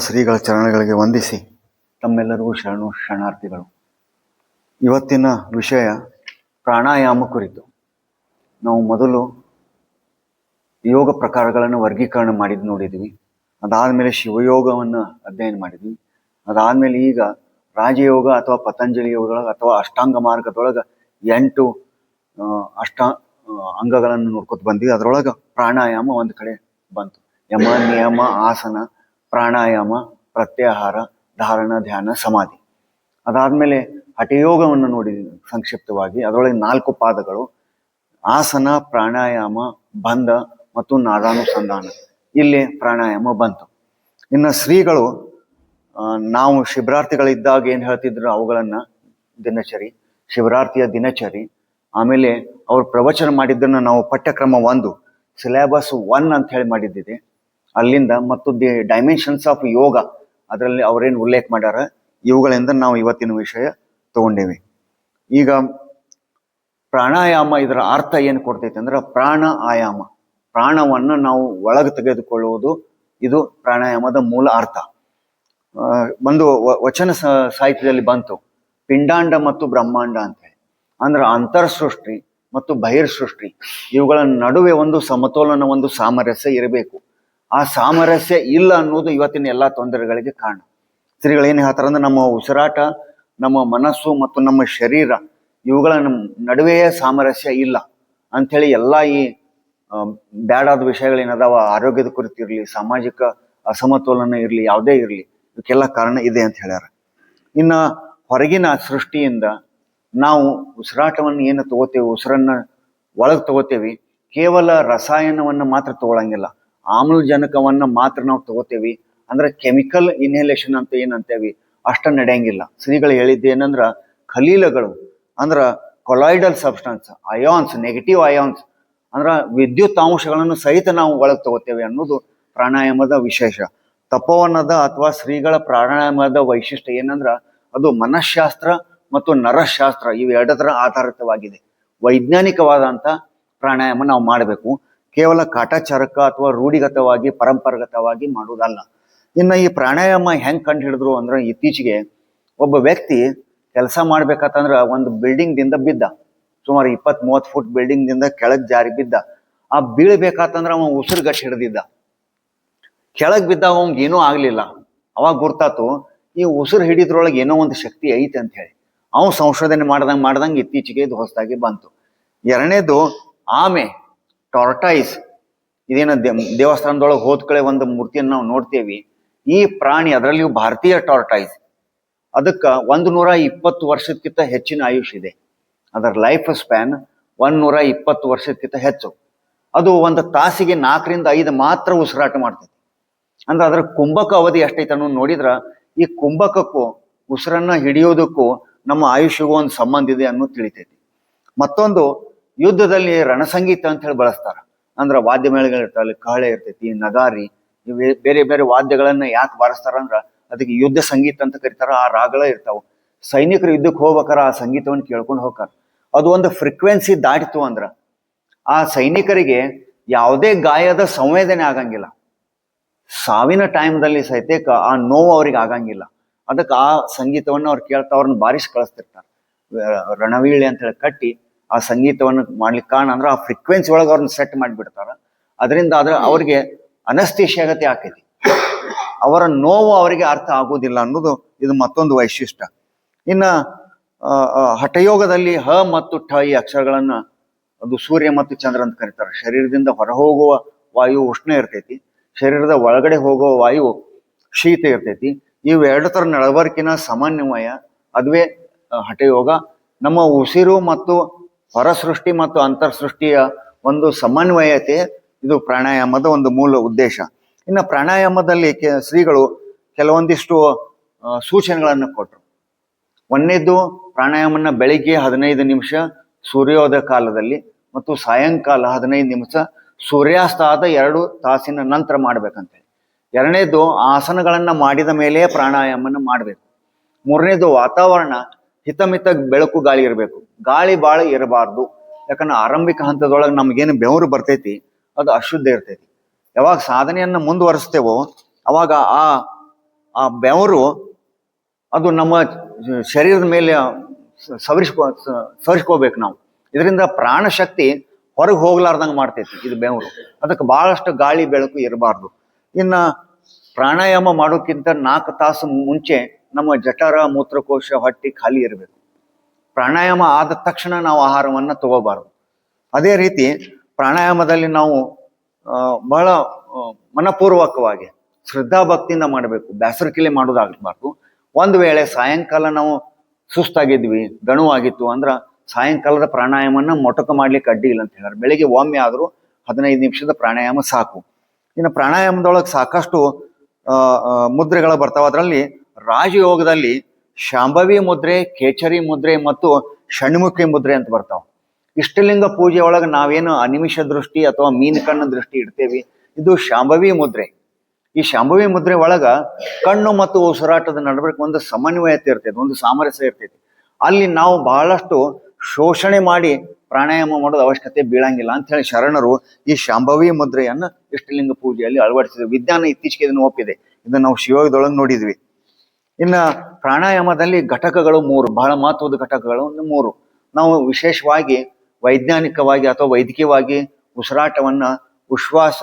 ಶ್ರೀಗಳ ಚರಣಗಳಿಗೆ ವಂದಿಸಿ ತಮ್ಮೆಲ್ಲರಿಗೂ ಶರಣಾರ್ಥಿಗಳು. ಇವತ್ತಿನ ವಿಷಯ ಪ್ರಾಣಾಯಾಮ ಕುರಿತು. ನಾವು ಮೊದಲು ಯೋಗ ಪ್ರಕಾರಗಳನ್ನು ವರ್ಗೀಕರಣ ನೋಡಿದ್ವಿ. ಅದಾದಮೇಲೆ ಶಿವಯೋಗವನ್ನು ಅಧ್ಯಯನ ಮಾಡಿದ್ವಿ. ಅದಾದಮೇಲೆ ಈಗ ರಾಜಯೋಗ ಅಥವಾ ಪತಂಜಲಿ ಯೋಗದೊಳಗೆ ಅಥವಾ ಅಷ್ಟಾಂಗ ಮಾರ್ಗದೊಳಗೆ 8 ಅಂಗಗಳನ್ನು ನೋಡ್ಕೊತ ಬಂದ್ವಿ. ಅದರೊಳಗೆ ಪ್ರಾಣಾಯಾಮ ಒಂದು ಕಡೆ ಬಂತು. ಯಮ, ನಿಯಮ, ಆಸನ, ಪ್ರಾಣಾಯಾಮ, ಪ್ರತ್ಯಾಹಾರ, ಧಾರಣ, ಧ್ಯಾನ, ಸಮಾಧಿ. ಅದಾದಮೇಲೆ ಹಠಯೋಗವನ್ನು ನೋಡಿದ್ವಿ ಸಂಕ್ಷಿಪ್ತವಾಗಿ. ಅದರೊಳಗೆ 4 ಪಾದಗಳು: ಆಸನ, ಪ್ರಾಣಾಯಾಮ, ಬಂಧ ಮತ್ತು ನಾದಾನುಸಂಧಾನ. ಇಲ್ಲಿ ಪ್ರಾಣಾಯಾಮ ಬಂತು. ಇನ್ನು ಶ್ರೀಗಳು ನಾವು ಶಿಬಿರಾರ್ಥಿಗಳಿದ್ದಾಗ ಏನು ಹೇಳ್ತಿದ್ರು ಅವುಗಳನ್ನು ದಿನಚರಿ, ಶಿಬಿರಾರ್ಥಿಯ ದಿನಚರಿ, ಆಮೇಲೆ ಅವ್ರು ಪ್ರವಚನ ಮಾಡಿದ್ದನ್ನು ನಾವು ಪಠ್ಯಕ್ರಮ 1 ಸಿಲೆಬಸ್ 1 ಅಂತ ಹೇಳಿ ಮಾಡಿದ್ದಿದೆ. ಅಲ್ಲಿಂದ ಮತ್ತು ದಿ ಡೈಮೆನ್ಷನ್ಸ್ ಆಫ್ ಯೋಗ ಅದರಲ್ಲಿ ಅವರೇನು ಉಲ್ಲೇಖ ಮಾಡ್ಯಾರ, ಇವುಗಳಿಂದ ನಾವು ಇವತ್ತಿನ ವಿಷಯ ತಗೊಂಡೇವೆ. ಈಗ ಪ್ರಾಣಾಯಾಮ ಇದರ ಅರ್ಥ ಏನು ಕೊಡ್ತೈತೆ ಅಂದ್ರೆ, ಪ್ರಾಣ ಆಯಾಮ, ಪ್ರಾಣವನ್ನು ನಾವು ಒಳಗೆ ತೆಗೆದುಕೊಳ್ಳುವುದು, ಇದು ಪ್ರಾಣಾಯಾಮದ ಮೂಲ ಅರ್ಥ. ಒಂದು ವಚನ ಸಾಹಿತ್ಯದಲ್ಲಿ ಬಂತು, ಪಿಂಡಾಂಡ ಮತ್ತು ಬ್ರಹ್ಮಾಂಡ ಅಂತೇಳಿ. ಅಂದ್ರೆ ಅಂತರ್ಸೃಷ್ಟಿ ಮತ್ತು ಬಹಿರ್ಸೃಷ್ಟಿ ಇವುಗಳ ನಡುವೆ ಒಂದು ಸಮತೋಲನ, ಒಂದು ಸಾಮರಸ್ಯ ಇರಬೇಕು. ಆ ಸಾಮರಸ್ಯ ಇಲ್ಲ ಅನ್ನೋದು ಇವತ್ತಿನ ಎಲ್ಲ ತೊಂದರೆಗಳಿಗೆ ಕಾರಣ. ಶ್ರೀಗಳೇನು ಹೇಳ್ತಾರೆ ಅಂದ್ರೆ, ನಮ್ಮ ಉಸಿರಾಟ, ನಮ್ಮ ಮನಸ್ಸು ಮತ್ತು ನಮ್ಮ ಶರೀರ ಇವುಗಳ ನಡುವೆಯೇ ಸಾಮರಸ್ಯ ಇಲ್ಲ ಅಂಥೇಳಿ ಎಲ್ಲ ಈ ಬ್ಯಾಡಾದ ವಿಷಯಗಳೇನದಾವ, ಆರೋಗ್ಯದ ಕುರಿತು ಇರಲಿ, ಸಾಮಾಜಿಕ ಅಸಮತೋಲನ ಇರಲಿ, ಯಾವುದೇ ಇರಲಿ, ಇದಕ್ಕೆಲ್ಲ ಕಾರಣ ಇದೆ ಅಂತ ಹೇಳ್ಯಾರ. ಇನ್ನು ಹೊರಗಿನ ಸೃಷ್ಟಿಯಿಂದ ನಾವು ಉಸಿರಾಟವನ್ನು ಏನು ತಗೋತೇವೆ, ಉಸಿರನ್ನ ಒಳಗೆ ತಗೋತೇವಿ, ಕೇವಲ ರಸಾಯನವನ್ನು ಮಾತ್ರ ತಗೊಳಂಗಿಲ್ಲ, ಆಮ್ಲಜನಕವನ್ನು ಮಾತ್ರ ನಾವು ತಗೋತೇವಿ. ಅಂದ್ರೆ ಕೆಮಿಕಲ್ ಇನ್ಹೇಲೇಷನ್ ಅಂತ ಏನಂತೇವಿ ಅಷ್ಟ ನಡೆಯಂಗಿಲ್ಲ. ಶ್ರೀಗಳು ಹೇಳಿದ್ದೇನಂದ್ರ, ಖಲೀಲಗಳು ಅಂದ್ರೆ colloidal substance, ions, negative ions ಅಂದ್ರೆ ವಿದ್ಯುತ್ ಅಂಶಗಳನ್ನು ಸಹಿತ ನಾವು ಒಳಗೆ ತಗೋತೇವೆ ಅನ್ನೋದು ಪ್ರಾಣಾಯಾಮದ ವಿಶೇಷ. ತಪೋವನದ ಅಥವಾ ಶ್ರೀಗಳ ಪ್ರಾಣಾಯಾಮದ ವೈಶಿಷ್ಟ್ಯ ಏನಂದ್ರ, ಅದು ಮನಃಶಾಸ್ತ್ರ ಮತ್ತು ನರಶಾಸ್ತ್ರ ಇವೆರಡರ ಆಧಾರಿತವಾಗಿದೆ. ವೈಜ್ಞಾನಿಕವಾದಂಥ ಪ್ರಾಣಾಯಾಮ ನಾವು ಮಾಡಬೇಕು, ಕೇವಲ ಕಾಟಾಚಾರಕ ಅಥವಾ ರೂಢಿಗತವಾಗಿ ಪರಂಪರಾಗತವಾಗಿ ಮಾಡುವುದಲ್ಲ. ಇನ್ನು ಈ ಪ್ರಾಣಾಯಾಮ ಹೆಂಗೆ ಕಂಡು ಹಿಡಿದ್ರು ಅಂದ್ರೆ, ಇತ್ತೀಚೆಗೆ ಒಬ್ಬ ವ್ಯಕ್ತಿ ಕೆಲಸ ಮಾಡ್ಬೇಕಂತಂದ್ರೆ ಒಂದು ಬಿಲ್ಡಿಂಗ್ದಿಂದ ಬಿದ್ದ, ಸುಮಾರು 20-30 ಫುಟ್ ಬಿಲ್ಡಿಂಗ್ದಿಂದ ಕೆಳಗೆ ಜಾರಿ ಬಿದ್ದ. ಆ ಬೀಳ್ಬೇಕಾತಂದ್ರೆ ಅವ ಉಸಿರು ಗಟ್ಟಿ ಹಿಡ್ದಿದ್ದ. ಕೆಳಗೆ ಬಿದ್ದಾಗ ಅವಂಗೆ ಏನೂ ಆಗ್ಲಿಲ್ಲ. ಅವಾಗ ಗುರ್ತಾತು, ಈ ಉಸಿರು ಹಿಡಿದ್ರೊಳಗೆ ಏನೋ ಒಂದು ಶಕ್ತಿ ಐತೆ ಅಂತ ಹೇಳಿ. ಅವನು ಸಂಶೋಧನೆ ಮಾಡ್ದಂಗೆ ಇತ್ತೀಚೆಗೆ ಇದು ಹೊಸದಾಗಿ ಬಂತು. ಎರಡನೇದು ಆಮೆ, ಟಾರ್ಟೈಸ್. ಇದೇನ ದೇವಸ್ಥಾನದೊಳಗೆ ಹೋದ ಕಡೆ ಒಂದು ಮೂರ್ತಿಯನ್ನು ನಾವು ನೋಡ್ತೇವಿ. ಈ ಪ್ರಾಣಿ, ಅದರಲ್ಲಿಯೂ ಭಾರತೀಯ ಟಾರ್ಟೈಸ್, ಅದಕ್ಕೆ 120 ವರ್ಷಕ್ಕಿಂತ ಹೆಚ್ಚಿನ ಆಯುಷ್ ಇದೆ. ಅದರ ಲೈಫ್ ಸ್ಪ್ಯಾನ್ 120 ವರ್ಷಕ್ಕಿಂತ ಹೆಚ್ಚು. ಅದು ಒಂದು ತಾಸಿಗೆ 4ರಿಂದ 5 ಮಾತ್ರ ಉಸಿರಾಟ ಮಾಡ್ತೈತಿ. ಅಂದ್ರೆ ಅದರ ಕುಂಭಕ ಅವಧಿ ಎಷ್ಟೈತೆ ಅನ್ನೋದು ನೋಡಿದ್ರ, ಈ ಕುಂಭಕಕ್ಕೂ ಉಸಿರನ್ನ ಹಿಡಿಯೋದಕ್ಕೂ ನಮ್ಮ ಆಯುಷ್ಯಗೂ ಒಂದು ಸಂಬಂಧ ಇದೆ ಅನ್ನೋದು ತಿಳಿತೈತಿ. ಮತ್ತೊಂದು, ಯುದ್ಧದಲ್ಲಿ ರಣಸಂಗೀತ ಅಂತ ಹೇಳಿ ಬಳಸ್ತಾರ. ಅಂದ್ರೆ ವಾದ್ಯ ಮೇಳಗಳಿರ್ತಾವಲ್ಲಿ, ಕಹಳೆ ಇರ್ತೈತಿ, ನಗಾರಿ, ಬೇರೆ ಬೇರೆ ವಾದ್ಯಗಳನ್ನ ಯಾಕೆ ಬಾರಿಸ್ತಾರ ಅಂದ್ರ, ಅದಕ್ಕೆ ಯುದ್ಧ ಸಂಗೀತ ಅಂತ ಕರೀತಾರ. ಆ ರಾಗಗಳ ಇರ್ತಾವ. ಸೈನಿಕರು ಯುದ್ಧಕ್ಕೆ ಹೋಗ್ಬೇಕಾರ ಆ ಸಂಗೀತವನ್ನು ಕೇಳ್ಕೊಂಡು ಹೋಗ್ತಾರ. ಅದು ಒಂದು ಫ್ರೀಕ್ವೆನ್ಸಿ ದಾಟಿತು ಅಂದ್ರ ಆ ಸೈನಿಕರಿಗೆ ಯಾವುದೇ ಗಾಯದ ಸಂವೇದನೆ ಆಗಂಗಿಲ್ಲ. ಸಾವಿನ ಟೈಮ್ದಲ್ಲಿ ಸಹಿತ ಆ ನೋವು ಅವ್ರಿಗೆ ಆಗಂಗಿಲ್ಲ. ಅದಕ್ಕೆ ಆ ಸಂಗೀತವನ್ನು ಅವ್ರು ಕೇಳ್ತಾ ಅವ್ರನ್ನ ಬಾರಿಸಿ ಕಳಿಸ್ತಿರ್ತಾರೆ. ರಣವೀಳೆ ಅಂತ ಹೇಳಿ ಕಟ್ಟಿ ಆ ಸಂಗೀತವನ್ನು ಮಾಡ್ಲಿಕ್ಕೆ ಕಾರಣ ಅಂದ್ರೆ, ಆ ಫ್ರೀಕ್ವೆನ್ಸಿ ಒಳಗೆ ಅವ್ರನ್ನ ಸೆಟ್ ಮಾಡಿಬಿಡ್ತಾರ. ಅದರಿಂದ ಅವ್ರಿಗೆ ಅನಸ್ತೇಶಿಯಾಗತಿ ಆಕೈತಿ. ಅವರ ನೋವು ಅವರಿಗೆ ಅರ್ಥ ಆಗುವುದಿಲ್ಲ ಅನ್ನೋದು ಇದು ಮತ್ತೊಂದು ವೈಶಿಷ್ಟ್ಯ. ಇನ್ನ ಹಠಯೋಗದಲ್ಲಿ ಹ ಮತ್ತು ಠ ಈ ಅಕ್ಷರಗಳನ್ನ, ಅದು ಸೂರ್ಯ ಮತ್ತು ಚಂದ್ರ ಅಂತ ಕರೀತಾರೆ. ಶರೀರದಿಂದ ಹೊರಹೋಗುವ ವಾಯು ಉಷ್ಣ ಇರ್ತೈತಿ, ಶರೀರದ ಒಳಗಡೆ ಹೋಗುವ ವಾಯು ಶೀತ ಇರ್ತೈತಿ. ಇವು 2 ಥರ ನಡವರ್ಕಿನ ಸಮನ್ವಯ, ಅದುವೇ ಹಠಯೋಗ. ನಮ್ಮ ಉಸಿರು ಮತ್ತು ಹೊರಸೃಷ್ಟಿ ಮತ್ತು ಅಂತರ್ಸೃಷ್ಟಿಯ ಒಂದು ಸಮನ್ವಯತೆ ಇದು ಪ್ರಾಣಾಯಾಮದ ಒಂದು ಮೂಲ ಉದ್ದೇಶ. ಇನ್ನು ಪ್ರಾಣಾಯಾಮದಲ್ಲಿ ಶ್ರೀಗಳು ಕೆಲವೊಂದಿಷ್ಟು ಸೂಚನೆಗಳನ್ನು ಕೊಟ್ಟರು. ಒಂದನೇದು, ಪ್ರಾಣಾಯಾಮನ ಬೆಳಿಗ್ಗೆ 15 ನಿಮಿಷ ಸೂರ್ಯೋದಯ ಕಾಲದಲ್ಲಿ ಮತ್ತು ಸಾಯಂಕಾಲ 15 ನಿಮಿಷ ಸೂರ್ಯಾಸ್ತ ಆದ 2 ತಾಸಿನ ನಂತರ ಮಾಡ್ಬೇಕಂತೇಳಿ. ಎರಡನೇದು, ಆಸನಗಳನ್ನ ಮಾಡಿದ ಮೇಲೆ ಪ್ರಾಣಾಯಾಮನ ಮಾಡಬೇಕು. ಮೂರನೇದು, ವಾತಾವರಣ ಹಿತಮಿತ ಬೆಳಕು ಗಾಳಿ ಇರಬೇಕು, ಗಾಳಿ ಭಾಳ ಇರಬಾರ್ದು. ಯಾಕಂದ್ರೆ ಆರಂಭಿಕ ಹಂತದೊಳಗೆ ನಮ್ಗೇನು ಬೆವರು ಬರ್ತೈತಿ ಅದು ಅಶುದ್ಧ ಇರ್ತೈತಿ. ಯಾವಾಗ ಸಾಧನೆಯನ್ನು ಮುಂದುವರಿಸ್ತೇವೋ ಅವಾಗ ಆ ಆ ಬೆವರು ಅದು ನಮ್ಮ ಶರೀರದ ಮೇಲೆ ಸವರಿಸ್ಕೋಬೇಕು ನಾವು. ಇದರಿಂದ ಪ್ರಾಣಶಕ್ತಿ ಹೊರಗೆ ಹೋಗ್ಲಾರ್ದಂಗೆ ಮಾಡ್ತೈತಿ ಇದು ಬೆವರು. ಅದಕ್ಕೆ ಬಹಳಷ್ಟು ಗಾಳಿ ಬೆಳಕು ಇರಬಾರ್ದು. ಇನ್ನ ಪ್ರಾಣಾಯಾಮ ಮಾಡೋಕ್ಕಿಂತ 4 ತಾಸು ಮುಂಚೆ ನಮ್ಮ ಜಠರ, ಮೂತ್ರಕೋಶ, ಹೊಟ್ಟೆ ಖಾಲಿ ಇರಬೇಕು. ಪ್ರಾಣಾಯಾಮ ಆದ ತಕ್ಷಣ ನಾವು ಆಹಾರವನ್ನು ತಗೋಬಾರ್ದು. ಅದೇ ರೀತಿ ಪ್ರಾಣಾಯಾಮದಲ್ಲಿ ನಾವು ಬಹಳ ಮನಪೂರ್ವಕವಾಗಿ ಶ್ರದ್ಧಾಭಕ್ತಿಯಿಂದ ಮಾಡಬೇಕು. ಬ್ಯಾಸರಕಿಲೆ ಮಾಡೋದಾಗಬಾರ್ದು. ಒಂದು ವೇಳೆ ಸಾಯಂಕಾಲ ನಾವು ಸುಸ್ತಾಗಿದ್ವಿ, ಗಣುವಾಗಿತ್ತು ಅಂದ್ರೆ ಸಾಯಂಕಾಲದ ಪ್ರಾಣಾಯಾಮನ ಮೊಟಕು ಮಾಡ್ಲಿಕ್ಕೆ ಅಡ್ಡಿ ಇಲ್ಲ ಅಂತ ಹೇಳ್ತಾರೆ. ಬೆಳಿಗ್ಗೆ ಒಮ್ಮೆ ಆದರೂ 15 ನಿಮಿಷದ ಪ್ರಾಣಾಯಾಮ ಸಾಕು. ಇನ್ನು ಪ್ರಾಣಾಯಾಮದೊಳಗೆ ಸಾಕಷ್ಟು ಮುದ್ರೆಗಳು ಬರ್ತಾವ. ಅದರಲ್ಲಿ ರಾಜಯೋಗದಲ್ಲಿ ಶಾಂಭವಿ ಮುದ್ರೆ, ಕೇಚರಿ ಮುದ್ರೆ ಮತ್ತು ಷಣ್ಮುಖಿ ಮುದ್ರೆ ಅಂತ ಬರ್ತಾವ. ಇಷ್ಟಲಿಂಗ ಪೂಜೆ ಒಳಗೆ ನಾವೇನು ಅನಿಮಿಷ ದೃಷ್ಟಿ ಅಥವಾ ಮೀನು ಕಣ್ಣು ದೃಷ್ಟಿ ಇಡ್ತೇವಿ, ಇದು ಶಾಂಭವಿ ಮುದ್ರೆ. ಈ ಶಾಂಭವಿ ಮುದ್ರೆ ಒಳಗ ಕಣ್ಣು ಮತ್ತು ಉಸಿರಾಟದ ನಡುವೆ ಒಂದು ಸಮನ್ವಯತೆ ಇರ್ತೈತಿ, ಒಂದು ಸಾಮರಸ್ಯ ಇರ್ತೈತಿ. ಅಲ್ಲಿ ನಾವು ಬಹಳಷ್ಟು ಶೋಷಣೆ ಮಾಡಿ ಪ್ರಾಣಾಯಾಮ ಮಾಡೋದು ಅವಶ್ಯಕತೆ ಬೀಳಂಗಿಲ್ಲ ಅಂತ ಹೇಳಿ ಶರಣರು ಈ ಶಾಂಭವಿ ಮುದ್ರೆಯನ್ನ ಇಷ್ಟಲಿಂಗ ಪೂಜೆಯಲ್ಲಿ ಅಳವಡಿಸಿದ್ರು. ವಿಜ್ಞಾನ ಇತ್ತೀಚೆಗೆ ಇದನ್ನು ಒಪ್ಪಿದೆ. ಇದನ್ನ ನಾವು ಶಿವಯೋಗದೊಳಗೆ ನೋಡಿದ್ವಿ. ಇನ್ನ ಪ್ರಾಣಾಯಾಮದಲ್ಲಿ ಘಟಕಗಳು 3, ಬಹಳ ಮಹತ್ವದ ಘಟಕಗಳು 3. ನಾವು ವಿಶೇಷವಾಗಿ ವೈಜ್ಞಾನಿಕವಾಗಿ ಅಥವಾ ವೈದ್ಯಕೀಯವಾಗಿ ಉಸಿರಾಟವನ್ನ ಉಶ್ವಾಸ,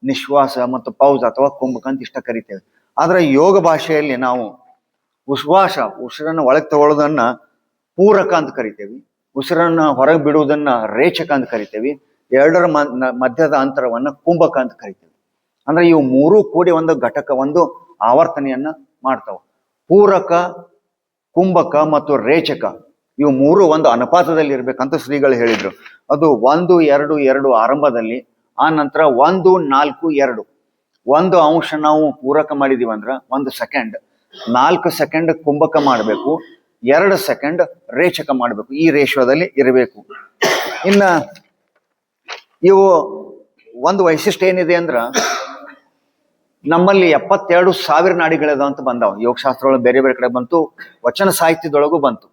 ನಿಶ್ವಾಸ ಮತ್ತು ಪೌಸ್ ಅಥವಾ ಕುಂಭಕ ಅಂತ ಇಷ್ಟ ಕರಿತೇವೆ. ಆದ್ರೆ ಯೋಗ ಭಾಷೆಯಲ್ಲಿ ನಾವು ಉಸಿರನ್ನು ಒಳಗೆ ತಗೊಳ್ಳೋದನ್ನ ಪೂರಕ ಅಂತ ಕರಿತೇವಿ, ಉಸಿರನ್ನ ಹೊರಗೆ ಬಿಡುವುದನ್ನ ರೇಚಕ ಅಂತ ಕರಿತೇವಿ, ಎರಡರ ಮಧ್ಯದ ಅಂತರವನ್ನ ಕುಂಭಕ ಅಂತ ಕರಿತೇವೆ. ಅಂದ್ರೆ ಇವು 3 ಕೂಡಿ ಒಂದು ಘಟಕ, ಒಂದು ಆವರ್ತನೆಯನ್ನ ಮಾಡ್ತಾವ. ಪೂರಕ, ಕುಂಭಕ ಮತ್ತು ರೇಚಕ ಇವು 3 ಒಂದು ಅನುಪಾತದಲ್ಲಿ ಇರ್ಬೇಕಂತ ಶ್ರೀಗಳು ಹೇಳಿದ್ರು. ಅದು 1, 2, 2 ಆರಂಭದಲ್ಲಿ, ಆ ನಂತರ 1, 4, 2. 1 ಅಂಶ ನಾವು ಪೂರಕ ಮಾಡಿದೀವಿ ಅಂದ್ರ 1 ಸೆಕೆಂಡ್, 4 ಸೆಕೆಂಡ್ ಕುಂಭಕ ಮಾಡಬೇಕು, 2 ಸೆಕೆಂಡ್ ರೇಚಕ ಮಾಡಬೇಕು. ಈ ರೇಷಿಯೋದಲ್ಲಿ ಇರಬೇಕು. ಇನ್ನ ಇವು ಒಂದು ವೈಶಿಷ್ಟ್ಯ ಏನಿದೆ ಅಂದ್ರ, ನಮ್ಮಲ್ಲಿ 72,000 ನಾಡಿಗಳಿದಾವ ಅಂತ ಬಂದಾವ. ಯೋಗಶಾಸ್ತ್ರ ಒಳಗೆ ಬೇರೆ ಬೇರೆ ಕಡೆ ಬಂತು, ವಚನ ಸಾಹಿತ್ಯದೊಳಗೂ ಬಂತು.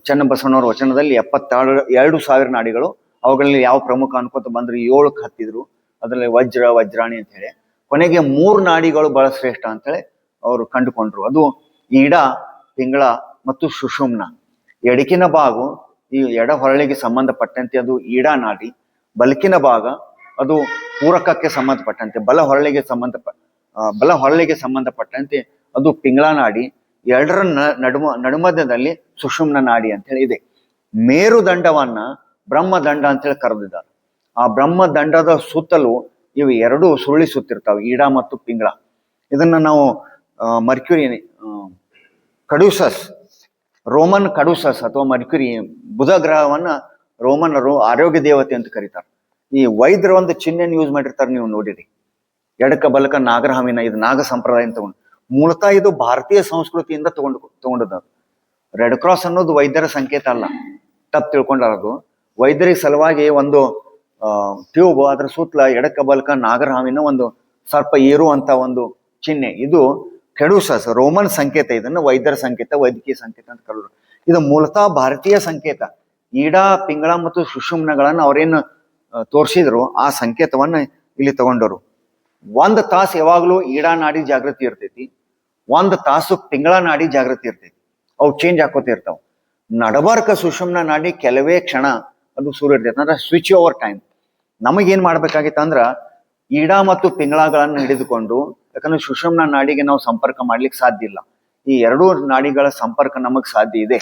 ಚನ್ನಬಸವಣ್ಣವ್ರ ವಚನದಲ್ಲಿ 72,000 ನಾಡಿಗಳು. ಅವುಗಳಲ್ಲಿ ಯಾವ ಪ್ರಮುಖ ಅನ್ಕೋತ ಬಂದ್ರೆ 7ಕ್ಕೆ ಹತ್ತಿದ್ರು. ಅದರಲ್ಲಿ ವಜ್ರ, ವಜ್ರಾಣಿ ಅಂತ ಹೇಳಿ. ಕೊನೆಗೆ 3 ನಾಡಿಗಳು ಬಹಳ ಶ್ರೇಷ್ಠ ಅಂತೇಳಿ ಅವರು ಕಂಡುಕೊಂಡ್ರು. ಅದು ಈಡ, ಪಿಂಗಳ ಮತ್ತು ಸುಷುಮ್ನ. ಎಡಕಿನ ಭಾಗ ಈ ಎಡ ಹೊರಳಿಗೆ ಸಂಬಂಧಪಟ್ಟಂತೆ ಅದು ಈಡಾ ನಾಡಿ, ಬಲಕಿನ ಭಾಗ ಅದು ಪೂರಕಕ್ಕೆ ಸಂಬಂಧಪಟ್ಟಂತೆ ಬಲ ಹೊರಳಿಗೆ ಸಂಬಂಧಪಟ್ಟಂತೆ ಅದು ಪಿಂಗಳ ನಾಡಿ, ಎರಡರ ನಡುಮಧ್ಯದಲ್ಲಿ ಸುಷುಮ್ನ ನಾಡಿ ಅಂತ ಹೇಳಿ ಇದೆ. ಮೇರುದಂಡವನ್ನ ಬ್ರಹ್ಮದಂಡ ಅಂತೇಳಿ ಕರೆದಿದ್ದಾರೆ. ಆ ಬ್ರಹ್ಮದಂಡದ ಸುತ್ತಲೂ ಇವು 2 ಸುರುಳಿ ಸುತ್ತಿರ್ತಾವೆ, ಈಡ ಮತ್ತು ಪಿಂಗಳ. ಇದನ್ನ ನಾವು ಮರ್ಕ್ಯುರಿ ಕಡ್ಯೂಸಸ್, ರೋಮನ್ ಕಡ್ಯೂಸಸ್ ಅಥವಾ ಮರ್ಕ್ಯುರಿ, ಬುಧ ಗ್ರಹವನ್ನ ರೋಮನರು ಆರೋಗ್ಯ ದೇವತೆ ಅಂತ ಕರೀತಾರೆ. ಈ ವೈದ್ಯರ ಒಂದು ಚಿಹ್ನೆಯನ್ನು ಯೂಸ್ ಮಾಡಿರ್ತಾರೆ, ನೀವು ನೋಡಿರಿ. ಎಡಕ ಬಲಕ ನಾಗರಹಾಮಿನ, ಇದು ನಾಗ ಸಂಪ್ರದಾಯ ಅಂತ ತಗೊಂಡು, ಮೂಲತಃ ಇದು ಭಾರತೀಯ ಸಂಸ್ಕೃತಿಯಿಂದ ತಗೊಂಡದ್ದು. ರೆಡ್ ಕ್ರಾಸ್ ಅನ್ನೋದು ವೈದ್ಯರ ಸಂಕೇತ ಅಲ್ಲ, ತಪ್ಪು ತಿಳ್ಕೊಂಡಾರದು. ವೈದ್ಯರಿಗೆ ಸಲುವಾಗಿ ಒಂದು ಟ್ಯೂಬ್, ಅದರ ಸುತ್ತಲ ಎಡಕ ಬಲಕ ನಾಗರಹಾಮಿನ ಒಂದು ಸರ್ಪ ಏರುವಂತ ಒಂದು ಚಿಹ್ನೆ. ಇದು ಕೆಡುಸಸ್, ರೋಮನ್ ಸಂಕೇತ. ಇದನ್ನು ವೈದ್ಯರ ಸಂಕೇತ, ವೈದ್ಯಕೀಯ ಸಂಕೇತ ಅಂತ ಕರೆದ್ರು. ಇದು ಮೂಲತಃ ಭಾರತೀಯ ಸಂಕೇತ. ಈಡಾ, ಪಿಂಗಳ ಮತ್ತು ಸುಷುಮ್ನಗಳನ್ನ ಅವ್ರೇನು ತೋರಿಸಿದ್ರು, ಆ ಸಂಕೇತವನ್ನ ಇಲ್ಲಿ ತಗೊಂಡರು. 1 ತಾಸು ಯಾವಾಗಲೂ ಈಡಾ ನಾಡಿ ಜಾಗೃತಿ ಇರ್ತೈತಿ, 1 ತಾಸು ಪಿಂಗಳ ನಾಡಿ ಜಾಗೃತಿ ಇರ್ತೈತಿ. ಅವು ಚೇಂಜ್ ಹಾಕೋತ ಇರ್ತಾವ. ನಡಬರ್ಕ ಸುಷುಮ್ನ ನಾಡಿ ಕೆಲವೇ ಕ್ಷಣ ಅದು ಶುರು ಇರ್ತೈತಿ, ಅಂದ್ರೆ ಸ್ವಿಚ್ ಓವರ್ ಟೈಮ್. ನಮಗೇನ್ ಮಾಡ್ಬೇಕಾಗಿತ್ತು ಅಂದ್ರ ಈಡಾ ಮತ್ತು ಪಿಂಗಳಗಳನ್ನು ಹಿಡಿದುಕೊಂಡು, ಯಾಕಂದ್ರೆ ಸುಷುಮ್ನ ನಾಡಿಗೆ ನಾವು ಸಂಪರ್ಕ ಮಾಡ್ಲಿಕ್ಕೆ ಸಾಧ್ಯ ಇಲ್ಲ. ಈ 2 ನಾಡಿಗಳ ಸಂಪರ್ಕ ನಮಗ್ ಸಾಧ್ಯ ಇದೆ.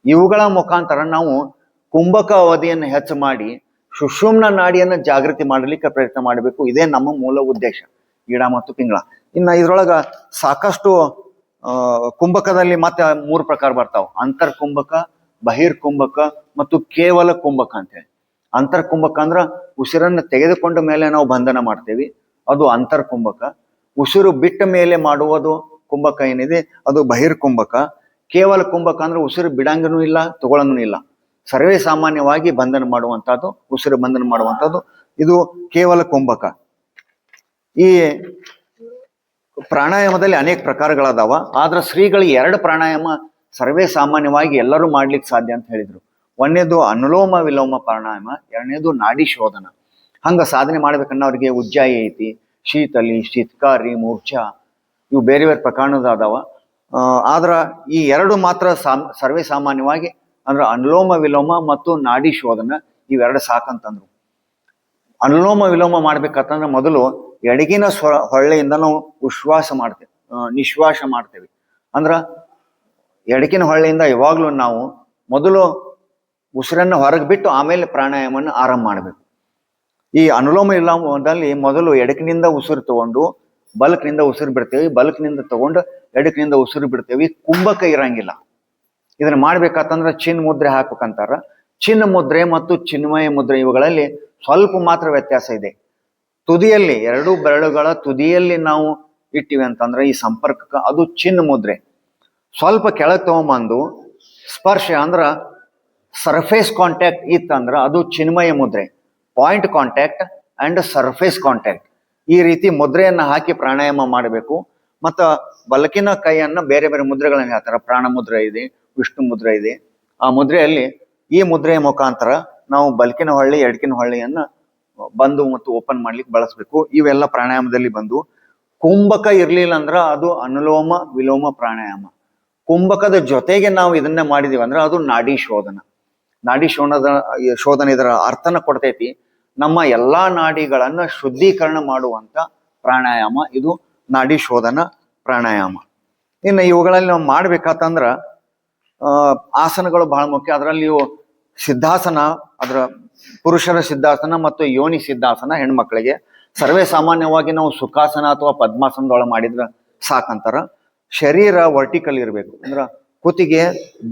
ಇವುಗಳ ಮುಖಾಂತರ ನಾವು ಕುಂಭಕ ಅವಧಿಯನ್ನು ಹೆಚ್ಚು ಮಾಡಿ ಸುಷುಮ್ನ ನಾಡಿಯನ್ನು ಜಾಗೃತಿ ಮಾಡಲಿಕ್ಕೆ ಪ್ರಯತ್ನ ಮಾಡಬೇಕು. ಇದೇ ನಮ್ಮ ಮೂಲ ಉದ್ದೇಶ, ಈಡಾ ಮತ್ತು ಪಿಂಗಳ. ಇನ್ನು ಇದ್ರೊಳಗ ಸಾಕಷ್ಟು ಕುಂಭಕದಲ್ಲಿ ಮತ್ತೆ 3 ಪ್ರಕಾರ ಬರ್ತಾವ. ಅಂತರ್ ಕುಂಭಕ, ಬಹಿರ್ ಕುಂಭಕ ಮತ್ತು ಕೇವಲ ಕುಂಭಕ ಅಂತೇಳಿ. ಅಂತರ್ ಕುಂಭಕ ಅಂದ್ರ ಉಸಿರನ್ನು ತೆಗೆದುಕೊಂಡ ಮೇಲೆ ನಾವು ಬಂಧನ ಮಾಡ್ತೇವಿ, ಅದು ಅಂತರ್ ಕುಂಭಕ. ಉಸಿರು ಬಿಟ್ಟ ಮೇಲೆ ಮಾಡುವುದು ಕುಂಭಕ ಏನಿದೆ ಅದು ಬಹಿರ್ ಕುಂಭಕ. ಕೇವಲ ಕುಂಭಕ ಅಂದ್ರೆ ಉಸಿರು ಬಿಡಂಗನೂ ಇಲ್ಲ, ತಗೊಳಂಗೂ ಇಲ್ಲ, ಸರ್ವೇ ಸಾಮಾನ್ಯವಾಗಿ ಬಂಧನ ಮಾಡುವಂತಹದ್ದು, ಉಸಿರು ಬಂಧನ ಮಾಡುವಂತಹದ್ದು, ಇದು ಕೇವಲ ಕುಂಭಕ. ಈ ಪ್ರಾಣಾಯಾಮದಲ್ಲಿ ಅನೇಕ ಪ್ರಕಾರಗಳದಾವ. ಆದ್ರೆ ಶ್ರೀಗಳು 2 ಪ್ರಾಣಾಯಾಮ ಸರ್ವೇ ಸಾಮಾನ್ಯವಾಗಿ ಎಲ್ಲರೂ ಮಾಡ್ಲಿಕ್ಕೆ ಸಾಧ್ಯ ಅಂತ ಹೇಳಿದ್ರು. ಒಂದನೇದು ಅನುಲೋಮ ವಿಲೋಮ ಪ್ರಾಣಾಯಾಮ, 2ನೇದು ನಾಡಿ ಶೋಧನ. ಹಂಗ ಸಾಧನೆ ಮಾಡ್ಬೇಕನ್ನ ಅವ್ರಿಗೆ ಉಜ್ಜಾಯಿ ಐತಿ, ಶೀತಲಿ, ಶೀತ್ಕಾರಿ, ಮೂರ್ಛಾ, ಇವು ಬೇರೆ ಬೇರೆ ಪ್ರಕಾರದ ಅದಾವ. ಆದ್ರ ಈ ಎರಡು ಮಾತ್ರ ಸರ್ವೇ ಸಾಮಾನ್ಯವಾಗಿ ಅಂದ್ರೆ ಅನುಲೋಮ ವಿಲೋಮ ಮತ್ತು ನಾಡಿ ಶೋಧನ ಇವೆರಡು ಸಾಕಂತಂದ್ರು. ಅನುಲೋಮ ವಿಲೋಮ ಮಾಡ್ಬೇಕಂತಂದ್ರೆ ಮೊದಲು ಎಡಗಿನ ಹೊಳ್ಳೆಯಿಂದ ನಾವು ನಿಶ್ವಾಸ ಮಾಡ್ತೇವೆ. ಅಂದ್ರ ಎಡಗಿನ ಹೊಳ್ಳೆಯಿಂದ ಯಾವಾಗ್ಲೂ ನಾವು ಮೊದಲು ಉಸಿರನ್ನು ಹೊರಗೆ ಬಿಟ್ಟು ಆಮೇಲೆ ಪ್ರಾಣಾಯಾಮವನ್ನು ಆರಂಭ ಮಾಡಬೇಕು. ಈ ಅನುಲೋಮ ವಿಲೋಮದಲ್ಲಿ ಮೊದಲು ಎಡಕಿನಿಂದ ಉಸಿರು ತಗೊಂಡು ಬಲಕಿನಿಂದ ಉಸಿರು ಬಿಡ್ತೇವೆ, ಬಲಕಿನಿಂದ ತಗೊಂಡು ಎಡಕಿನಿಂದ ಉಸಿರು ಬಿಡ್ತೇವೆ. ಕುಂಭಕ ಇರಂಗಿಲ್ಲ. ಇದನ್ನ ಮಾಡ್ಬೇಕಂತಂದ್ರೆ ಚಿನ್ ಮುದ್ರೆ ಹಾಕ್ಬೇಕಂತಾರ. ಚಿನ್ನ ಮುದ್ರೆ ಮತ್ತು ಚಿನ್ಮಯ ಮುದ್ರೆ ಇವುಗಳಲ್ಲಿ ಸ್ವಲ್ಪ ಮಾತ್ರ ವ್ಯತ್ಯಾಸ ಇದೆ. ತುದಿಯಲ್ಲಿ ಎರಡು ಬೆರಳುಗಳ ತುದಿಯಲ್ಲಿ ನಾವು ಇಟ್ಟಿವಿ ಅಂತಂದ್ರೆ ಈ ಸಂಪರ್ಕಕ್ಕೆ ಅದು ಚಿನ್ನ ಮುದ್ರೆ. ಸ್ವಲ್ಪ ಕೆಳಗೆ ತಗೊಂಬಂದು ಸ್ಪರ್ಶ ಅಂದ್ರ ಸರ್ಫೇಸ್ ಕಾಂಟ್ಯಾಕ್ಟ್ ಇತ್ತಂದ್ರ ಅದು ಚಿನ್ಮಯ ಮುದ್ರೆ. Point contact and surface contact ಈ ರೀತಿ ಮುದ್ರೆಯನ್ನ ಹಾಕಿ ಪ್ರಾಣಾಯಾಮ ಮಾಡಬೇಕು. ಮತ್ತು ಬಲಕಿನ ಕೈಯನ್ನ ಬೇರೆ ಬೇರೆ ಮುದ್ರೆಗಳನ್ನ ಹೇಳ್ತಾರೆ. ಪ್ರಾಣ ಮುದ್ರೆ ಇದೆ, ವಿಷ್ಣು ಮುದ್ರೆ ಇದೆ. ಆ ಮುದ್ರೆಯಲ್ಲಿ ಈ ಮುದ್ರೆಯ ಮುಖಾಂತರ ನಾವು ಬಲಕಿನ ಹೊಳ್ಳಿ ಎಡಕಿನ ಹೊಳ್ಳಿಯನ್ನ ಬಂದು ಮತ್ತು ಓಪನ್ ಮಾಡ್ಲಿಕ್ಕೆ ಬಳಸಬೇಕು. ಇವೆಲ್ಲ ಪ್ರಾಣಾಯಾಮದಲ್ಲಿ ಬಂದು. ಕುಂಭಕ ಇರ್ಲಿಲ್ಲ ಅಂದ್ರ ಅದು ಅನುಲೋಮ ವಿಲೋಮ ಪ್ರಾಣಾಯಾಮ. ಕುಂಭಕದ ಜೊತೆಗೆ ನಾವು ಇದನ್ನ ಮಾಡಿದೀವಿ ಅಂದ್ರೆ ಅದು ನಾಡಿ ಶೋಧನ. ನಾಡಿ ಶೋಧನ ಇದರ ಅರ್ಥನ ಕೊಡ್ತೈತಿ. ನಮ್ಮ ಎಲ್ಲಾ ನಾಡಿಗಳನ್ನ ಶುದ್ಧೀಕರಣ ಮಾಡುವಂತ ಪ್ರಾಣಾಯಾಮ ಇದು ನಾಡಿ ಶೋಧನ ಪ್ರಾಣಾಯಾಮ. ಇನ್ನು ಇವುಗಳಲ್ಲಿ ನಾವು ಮಾಡ್ಬೇಕಂತಂದ್ರ ಆಸನಗಳು ಬಹಳ ಮುಖ್ಯ. ಅದರಲ್ಲಿ ಸಿದ್ಧಾಸನ, ಅದರ ಪುರುಷರ ಸಿದ್ಧಾಸನ ಮತ್ತು ಯೋನಿ ಸಿದ್ಧಾಸನ ಹೆಣ್ಮಕ್ಳಿಗೆ. ಸರ್ವೇ ಸಾಮಾನ್ಯವಾಗಿ ನಾವು ಸುಖಾಸನ ಅಥವಾ ಪದ್ಮಾಸನದೊಳಗೆ ಮಾಡಿದ್ರೆ ಸಾಕಂತಾರ. ಶರೀರ ವರ್ಟಿಕಲ್ ಇರಬೇಕು. ಅಂದ್ರ ಕುತ್ತಿಗೆ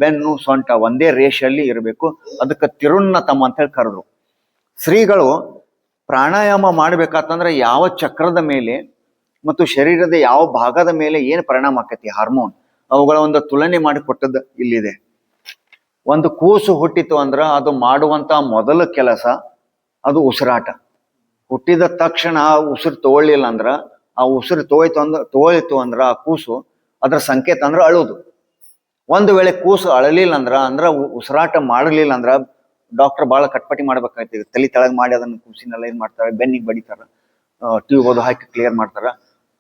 ಬೆನ್ನು ಸೊಂಟ ಒಂದೇ ರೇಷೆಯಲ್ಲಿ ಇರಬೇಕು. ಅದಕ್ಕೆ ತಿರುನ್ನತಮ್ ಅಂತ ಹೇಳಿ ಕರೆದ್ರು. ಶ್ರೀಗಳು ಪ್ರಾಣಾಯಾಮ ಮಾಡ್ಬೇಕಂತಂದ್ರೆ ಯಾವ ಚಕ್ರದ ಮೇಲೆ ಮತ್ತು ಶರೀರದ ಯಾವ ಭಾಗದ ಮೇಲೆ ಏನು ಪರಿಣಾಮ ಆಕತಿ ಹಾರ್ಮೋನ್ ಅವುಗಳ ಒಂದು ತುಲನೆ ಮಾಡಿ ಕೊಟ್ಟದ್ದು ಇಲ್ಲಿದೆ. ಒಂದು ಕೂಸು ಹುಟ್ಟಿತು ಅಂದ್ರ ಅದು ಮಾಡುವಂತ ಮೊದಲ ಕೆಲಸ ಅದು ಉಸಿರಾಟ. ಹುಟ್ಟಿದ ತಕ್ಷಣ ಉಸಿರು ತಗೊಳ್ಳಿಲ್ಲ ಅಂದ್ರ, ಆ ಉಸಿರು ತೋಯ್ತು ಅಂದ್ರ ಆ ಕೂಸು ಅದ್ರ ಸಂಕೇತ ಅಂದ್ರ ಅಳುದು. ಒಂದು ವೇಳೆ ಕೂಸು ಅಳಲಿಲ್ಲ ಅಂದ್ರ ಉಸಿರಾಟ ಮಾಡಲಿಲ್ಲ ಅಂದ್ರ ಡಾಕ್ಟರ್ ಬಹಳ ಕಟ್ಪಟಿ ಮಾಡ್ಬೇಕಾಗ್ತದೆ. ತಲೆ ತೆಳಗ್ ಮಾಡಿ ಅದನ್ನ ಕೂಸಿನೆಲ್ಲ ಏನ್ ಮಾಡ್ತಾರೆ, ಬೆನ್ನಿಗೆ ಬಡಿತಾರ, ಟ್ಯೂಬ್ ಅದು ಹಾಕಿ ಕ್ಲಿಯರ್ ಮಾಡ್ತಾರ.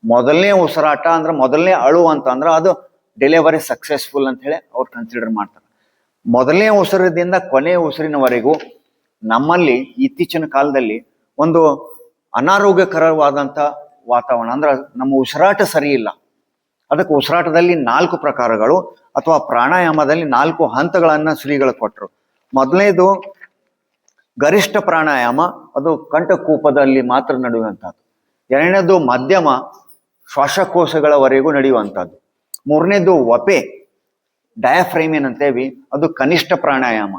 ಮೊದಲನೇ ಉಸಿರಾಟ ಅಂದ್ರೆ ಮೊದಲನೇ ಅಳು ಅಂತಂದ್ರ ಅದು ಡೆಲಿವರಿ ಸಕ್ಸೆಸ್ಫುಲ್ ಅಂತ ಹೇಳಿ ಅವ್ರು ಕನ್ಸಿಡರ್ ಮಾಡ್ತಾರೆ. ಮೊದಲನೇ ಉಸಿರದಿಂದ ಕೊನೆಯ ಉಸಿರಿನವರೆಗೂ ನಮ್ಮಲ್ಲಿ ಇತ್ತೀಚಿನ ಕಾಲದಲ್ಲಿ ಒಂದು ಅನಾರೋಗ್ಯಕರವಾದಂತ ವಾತಾವರಣ. ಅಂದ್ರೆ ನಮ್ಮ ಉಸಿರಾಟ ಸರಿ ಇಲ್ಲ. ಅದಕ್ಕೆ ಉಸಿರಾಟದಲ್ಲಿ 4 ಪ್ರಕಾರಗಳು ಅಥವಾ ಪ್ರಾಣಾಯಾಮದಲ್ಲಿ 4 ಹಂತಗಳನ್ನ ಶ್ರೀಗಳು ಕೊಟ್ಟರು. ಮೊದಲನೇದು ಗರಿಷ್ಠ ಪ್ರಾಣಾಯಾಮ, ಅದು ಕಂಠಕೂಪದಲ್ಲಿ ಮಾತ್ರ ನಡೆಯುವಂಥದ್ದು. ಎರಡನೇದು ಮಧ್ಯಮ ಶ್ವಾಸಕೋಶಗಳವರೆಗೂ ನಡೆಯುವಂಥದ್ದು. ಮೂರನೇದು ವಪೆ ಡಯಾಫ್ರೈಮ್ ಏನಂತೇವಿ, ಅದು ಕನಿಷ್ಠ ಪ್ರಾಣಾಯಾಮ.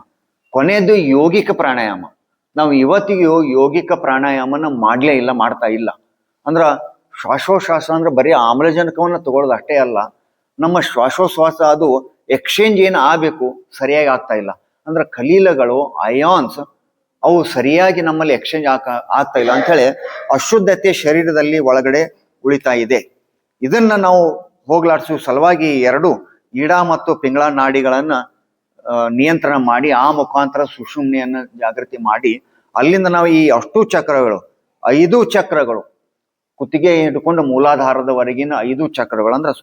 ಕೊನೆಯದು ಯೋಗಿಕ ಪ್ರಾಣಾಯಾಮ. ನಾವು ಇವತ್ತಿಗೂ ಯೋಗಿಕ ಪ್ರಾಣಾಯಾಮನ ಮಾಡ್ತಾ ಇಲ್ಲ. ಅಂದ್ರ ಶ್ವಾಸೋಶ್ವಾಸ ಅಂದ್ರೆ ಬರೀ ಆಮ್ಲಜನಕವನ್ನ ತಗೊಳ್ಳೋದು ಅಷ್ಟೇ ಅಲ್ಲ, ನಮ್ಮ ಶ್ವಾಸೋಶ್ವಾಸ ಅದು ಎಕ್ಸ್ಚೇಂಜ್ ಏನು ಆಗ್ಬೇಕು ಸರಿಯಾಗಿ ಆಗ್ತಾ ಇಲ್ಲ. ಅಂದ್ರೆ ಖಲೀಲಗಳು ಅಯಾನ್ಸ್ ಅವು ಸರಿಯಾಗಿ ನಮ್ಮಲ್ಲಿ ಎಕ್ಸ್ಚೇಂಜ್ ಆಗ್ತಾ ಇಲ್ಲ ಅಂಥೇಳಿ ಅಶುದ್ಧತೆ ಶರೀರದಲ್ಲಿ ಒಳಗಡೆ ಉಳಿತಾ ಇದೆ. ಇದನ್ನ ನಾವು ಹೋಗ್ಲಾಡಿಸುವ ಸಲುವಾಗಿ 2 ಈಡಾ ಮತ್ತು ಪಿಂಗಳ ನಾಡಿಗಳನ್ನ ನಿಯಂತ್ರಣ ಮಾಡಿ ಆ ಮುಖಾಂತರ ಸುಷುಮ್ನೆಯನ್ನ ಜಾಗೃತಿ ಮಾಡಿ ಅಲ್ಲಿಂದ ನಾವು ಈ ಅಷ್ಟು ಚಕ್ರಗಳು 5 ಚಕ್ರಗಳು ಕುತ್ತಿಗೆ ಹಿಡ್ಕೊಂಡು ಮೂಲಾಧಾರದವರೆಗಿನ 5 ಚಕ್ರಗಳು ಅಂದ್ರೆ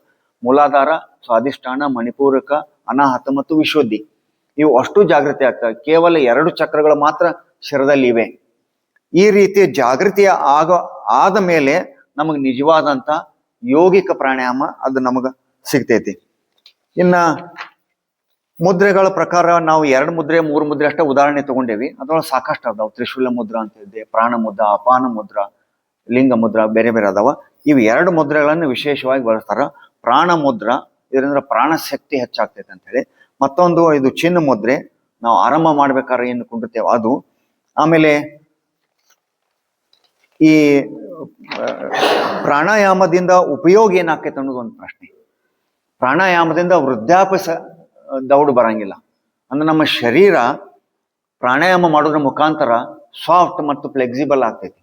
ಮೂಲಾಧಾರ, ಸ್ವಾಧಿಷ್ಠಾನ, ಮಣಿಪೂರಕ, ಅನಾಹತ ಮತ್ತು ವಿಶುದ್ಧಿ ಇವು ಅಷ್ಟು ಜಾಗೃತಿ ಆಗ್ತವೆ. ಕೇವಲ 2 ಚಕ್ರಗಳು ಮಾತ್ರ ಶಿರದಲ್ಲಿ ಇವೆ. ಈ ರೀತಿ ಜಾಗೃತಿ ಆದ ಮೇಲೆ ನಮಗ್ ನಿಜವಾದಂತ ಯೋಗಿಕ ಪ್ರಾಣಾಯಾಮ ಅದು ನಮಗ ಸಿಗ್ತೈತಿ. ಇನ್ನ ಮುದ್ರೆಗಳ ಪ್ರಕಾರ ನಾವು 2 ಮುದ್ರೆ 3 ಮುದ್ರೆ ಅಷ್ಟೇ ಉದಾಹರಣೆ ತಗೊಂಡೇವಿ. ಅದ್ರೊಳಗೆ ಸಾಕಷ್ಟು ಅದಾವ. ತ್ರಿಶೂಲ ಮುದ್ರಾ ಅಂತ ಇದೆ, ಪ್ರಾಣ ಮುದ್ರಾ, ಅಪಾನ ಮುದ್ರಾ, ಲಿಂಗ ಮುದ್ರಾ, ಬೇರೆ ಬೇರೆ ಅದಾವ. ಇವು 2 ಮುದ್ರೆಗಳನ್ನು ವಿಶೇಷವಾಗಿ ಬಳಸ್ತಾರ. ಪ್ರಾಣ ಮುದ್ರಾ ಇದರಿಂದ ಪ್ರಾಣ ಶಕ್ತಿ ಹೆಚ್ಚಾಗ್ತೈತೆ ಅಂತ ಹೇಳಿ. ಮತ್ತೊಂದು ಇದು ಚಿನ್ನ ಮುದ್ರೆ, ನಾವು ಆರಂಭ ಮಾಡ್ಬೇಕಾದ್ರೆ ಏನು ಕುಂಡಿರ್ತೇವೆ ಅದು. ಆಮೇಲೆ ಈ ಪ್ರಾಣಾಯಾಮದಿಂದ ಉಪಯೋಗ ಏನಾಗ್ತೈತೆ ಅನ್ನೋದು ಒಂದು ಪ್ರಶ್ನೆ. ಪ್ರಾಣಾಯಾಮದಿಂದ ವೃದ್ಧಾಪ್ಯ ದೌಡು ಬರಂಗಿಲ್ಲ. ಅಂದ್ರೆ ನಮ್ಮ ಶರೀರ ಪ್ರಾಣಾಯಾಮ ಮಾಡೋದ್ರ ಮುಖಾಂತರ ಸಾಫ್ಟ್ ಮತ್ತು ಫ್ಲೆಕ್ಸಿಬಲ್ ಆಗ್ತೈತಿ.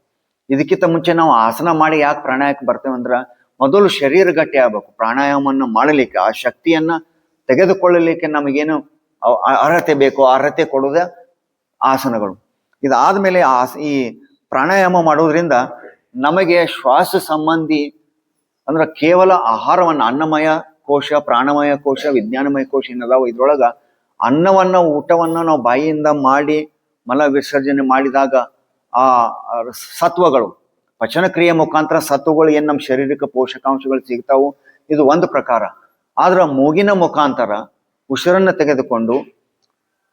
ಇದಕ್ಕಿಂತ ಮುಂಚೆ ನಾವು ಆಸನ ಮಾಡಿ ಯಾಕೆ ಪ್ರಾಣಾಯಾಮಕ್ಕೆ ಬರ್ತೇವೆ ಅಂದ್ರೆ ಮೊದಲು ಶರೀರ ಗಟ್ಟಿ ಆಗ್ಬೇಕು. ಪ್ರಾಣಾಯಾಮವನ್ನು ಮಾಡಲಿಕ್ಕೆ ಆ ಶಕ್ತಿಯನ್ನ ತೆಗೆದುಕೊಳ್ಳಲಿಕ್ಕೆ ನಮಗೇನು ಅರ್ಹತೆ ಬೇಕು, ಅರ್ಹತೆ ಕೊಡುವುದೇ ಆಸನಗಳು. ಇದಾದ್ಮೇಲೆ ಈ ಪ್ರಾಣಾಯಾಮ ಮಾಡೋದ್ರಿಂದ ನಮಗೆ ಶ್ವಾಸ ಸಂಬಂಧಿ ಅಂದ್ರೆ ಕೇವಲ ಆಹಾರವನ್ನ ಅನ್ನಮಯ ಕೋಶ, ಪ್ರಾಣಮಯ ಕೋಶ, ವಿಜ್ಞಾನಮಯ ಕೋಶ ಏನದಾವ ಇದ್ರೊಳಗ ಅನ್ನವನ್ನ ಊಟವನ್ನ ನಾವು ಬಾಯಿಯಿಂದ ಮಾಡಿ ಮಲ ವಿಸರ್ಜನೆ ಮಾಡಿದಾಗ ಆ ಸತ್ವಗಳು ಪಚನ ಕ್ರಿಯೆ ಮುಖಾಂತರ ಸತ್ವಗಳು ಏನ್ ನಮ್ಮ ಶರೀರಕ್ಕೆ ಪೋಷಕಾಂಶಗಳು ಸಿಗ್ತಾವು, ಇದು ಒಂದು ಪ್ರಕಾರ. ಆದ್ರ ಮೂಗಿನ ಮುಖಾಂತರ ಉಸಿರನ್ನ ತೆಗೆದುಕೊಂಡು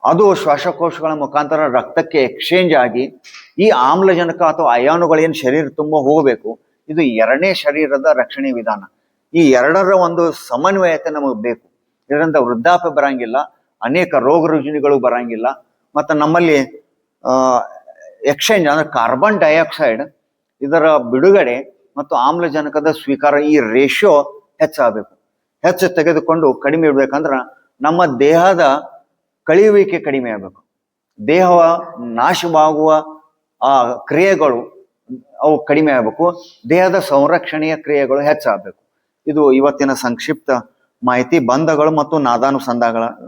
ಅದು ಶ್ವಾಸಕೋಶಗಳ ಮುಖಾಂತರ ರಕ್ತಕ್ಕೆ ಎಕ್ಸ್ಚೇಂಜ್ ಆಗಿ ಈ ಆಮ್ಲಜನಕ ಅಥವಾ ಅಯಾನುಗಳು ಏನು ಶರೀರ ತುಂಬ ಹೋಗಬೇಕು, ಇದು ಎರಡನೇ ಶರೀರದ ರಕ್ಷಣೆ ವಿಧಾನ. ಈ ಎರಡರ ಒಂದು ಸಮನ್ವಯತೆ ನಮಗೆ ಬೇಕು. ಇದರಿಂದ ವೃದ್ಧಾಪ್ಯ ಬರಂಗಿಲ್ಲ, ಅನೇಕ ರೋಗ ರುಜಿನಗಳು ಬರಂಗಿಲ್ಲ, ಮತ್ತು ನಮ್ಮಲ್ಲಿ ಎಕ್ಸ್ಚೇಂಜ್ ಅಂದ್ರೆ ಕಾರ್ಬನ್ ಡೈಆಕ್ಸೈಡ್ ಇದರ ಬಿಡುಗಡೆ ಮತ್ತು ಆಮ್ಲಜನಕದ ಸ್ವೀಕಾರ ಈ ರೇಷಿಯೋ ಹೆಚ್ಚಾಗಬೇಕು. ಹೆಚ್ಚು ತೆಗೆದುಕೊಂಡು ಕಡಿಮೆ ಇಡ್ಬೇಕಂದ್ರ ನಮ್ಮ ದೇಹದ ಕಳೆಯುವಿಕೆ ಕಡಿಮೆ ಆಗಬೇಕು, ದೇಹ ನಾಶವಾಗುವ ಆ ಕ್ರಿಯೆಗಳು ಅವು ಕಡಿಮೆ ಆಗಬೇಕು, ದೇಹದ ಸಂರಕ್ಷಣೆಯ ಕ್ರಿಯೆಗಳು ಹೆಚ್ಚಾಗಬೇಕು. ಇದು ಇವತ್ತಿನ ಸಂಕ್ಷಿಪ್ತ ಮಾಹಿತಿ. ಬಂಧಗಳು ಮತ್ತು ನಾದಾನುಸಂಧಾನಗಳ